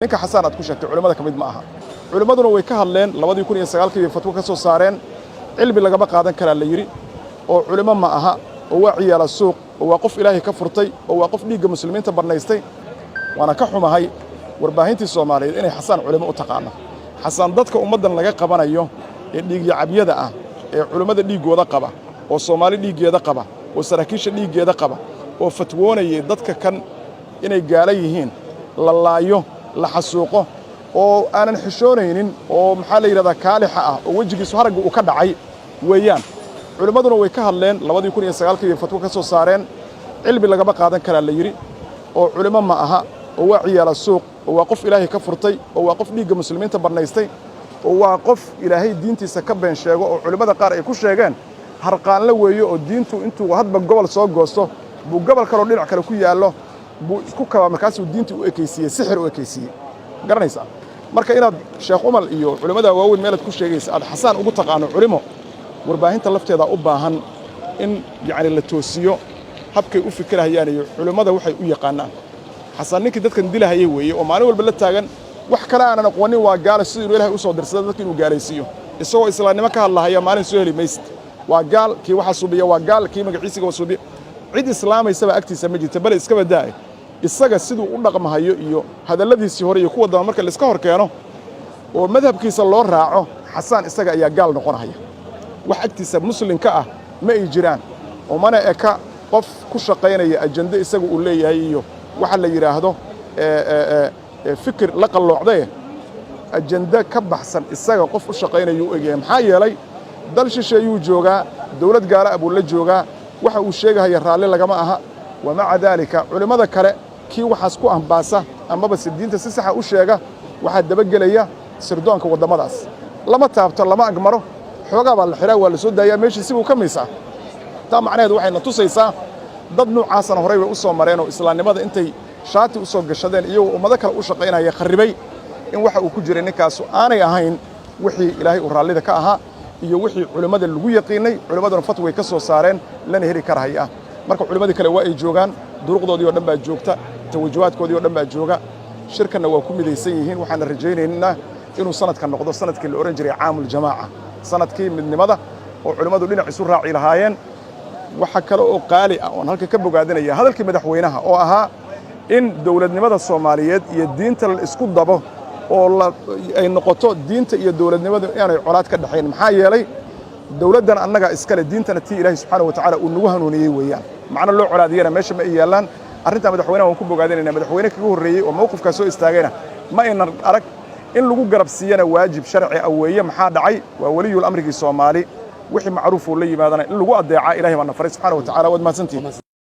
ninka xasaan aad ku sheegtay culimada kamid ma aha culimaduna way ka hadleen 2009 fatwo ka soo saareen cilmi lagama qaadan kara la yiri oo culimo ma aha oo waa ciyaala suuq oo waa qof ilaahay ka furtay oo waa qof dhiigga muslimiinta barnaystay waana ka xumahay warbaahintii Soomaaliyeed inay xasaan culimo u taqaano xasaan dadka ummadan laga qabanayo ee dhiig yacabyada ah ee culimada dhiigooda qaba oo Soomaali dhiigeeda qaba oo saraakiisha dhiigeeda qaba oo fatwoonayay dadka kan inay gaala yihiin la laayo la xasuuqo oo aanan xishoonaynin oo maxaa la yiraahdaa kaalixa ah oo wajigiisu harag uu ka dhacay weeyaan culimaduna way ka hadleen 2009 fatwo ka soo saareen cilmi lagama qaadan kara la yiri oo culimo ma aha oo waa ciyaala suuq oo waa qof ilaahay ka furtay oo waa qof dhiigga muslimiinta barnaystay oo waa qof ilaahay diintiisa ka been sheego oo culimada qaar ay ku sheegeen harqaan la weeyo oo diintu intuu hadba gobol soo goosto buu gobol kale oo dhinac kale ku yaalo buu isku kaba markaas uu diintu u ekeysiyay sixir u ekeysiyay garanaysa marka inaad Sheekh Umar iyo culimada waaweyn meel aad ku sheegaysa aad xasaan ugu taqaano culimo warbaahinta lafteeda u baahan in yaani la toosiyo habkay u fikirayaan iyo culimada waxay u yaqaanaan xasaan ninkii dadkan dilahayay weeye oo maalin walba la taagan wax kale aan aqoonin waa gaal sidii Ilaahay u soo dirsaday dadka inuu gaalaysiyo isagoo islaamnimo ka hadlahaya maalin soo heli mayst waa gaal kii waxa suubiya waa gaal kii magaciisiga waa suubiya cid islaamaysa agtiisa ma jirto bal iska badaa isaga sidoo u dhaqmahayo iyo hadaladiisii hore iyo kuwa daba marka la iska hor keeno oo madhabkiisa loo raaco xasaan isaga ayaa gaal noqonaya wax agtiisa muslimka ah ma ay jiraan oo mana eka qof ku shaqeynaya ajanda isaga uu leeyahay iyo waxa la yiraahdo fikir la qalloocday ajanda ka baxsan isaga qof u shaqeynayo u eegay maxaa yeelay dal shisheeyuu joogaa dawlad gaala abuu la joogaa waxa uu sheegaya raalli lagama aha wama cadaalika culimada kale kii waxaas ku ambaasa amaba diinta si sax ah u sheega waxa dabagelaya sirdoonka wadamadaas lama taabto lama agmaro xoogaa baa la xiraa waa la soo daayaa meeshii si uu ka miisa taa macnaheedu waxay na tusaysaa dad noocaasana horey way u soo mareen oo islaamnimada intay shaati u soo gashadeen iyo ummado kale u shaqeynaya kharibay in waxa uu ku jiray ninkaas aanay ahayn wixii Ilaahay u raallida ka ahaa iyo wixii culimada lagu yaqiinay culimaduna fatwa way ka soo saareen lana heli karaya marka culimadii kale waa ay joogan duruqdoodii oo dhan baa joogta tawajuwaadkoodii oo dhan baa jooga shirkana waa ku midaysan yihiin waxaan rajaynaynaa inuu sanadkan noqdo sanadkii la oran jiray caamul jamaaca sanadkii midnimada oo culimadu dhinac isu raaci lahaayeen waxa kale oo qaali ah oo halka ka bogaadinaya hadalkii madaxweynaha oo ahaa in dawladnimada Soomaaliyeed iyo diinta la isku dabo oo ay noqoto diinta iyo dawladnimadu inay colaad ka dhaxayn maxaa yeelay dawladdan annaga iskale diintana tii Ilaahay subhanahu wa ta'ala uu nagu hanuuniyay weeyaan macna loo colaadiyana meesha ma yeelan arrinta madaxweynaha uu ku bogaadinayna madaxweyne kaga horeeyay oo mowqifka soo istaagayna ma aynan arag in lagu garab siiyana waajib sharci ah weeye maxaa dhacay waa waliyul amrigi Soomaali wixii macruuf oo la yimaadana in lagu adeeca Ilaahay ma nafaray subhanahu wa ta'ala wad ma santii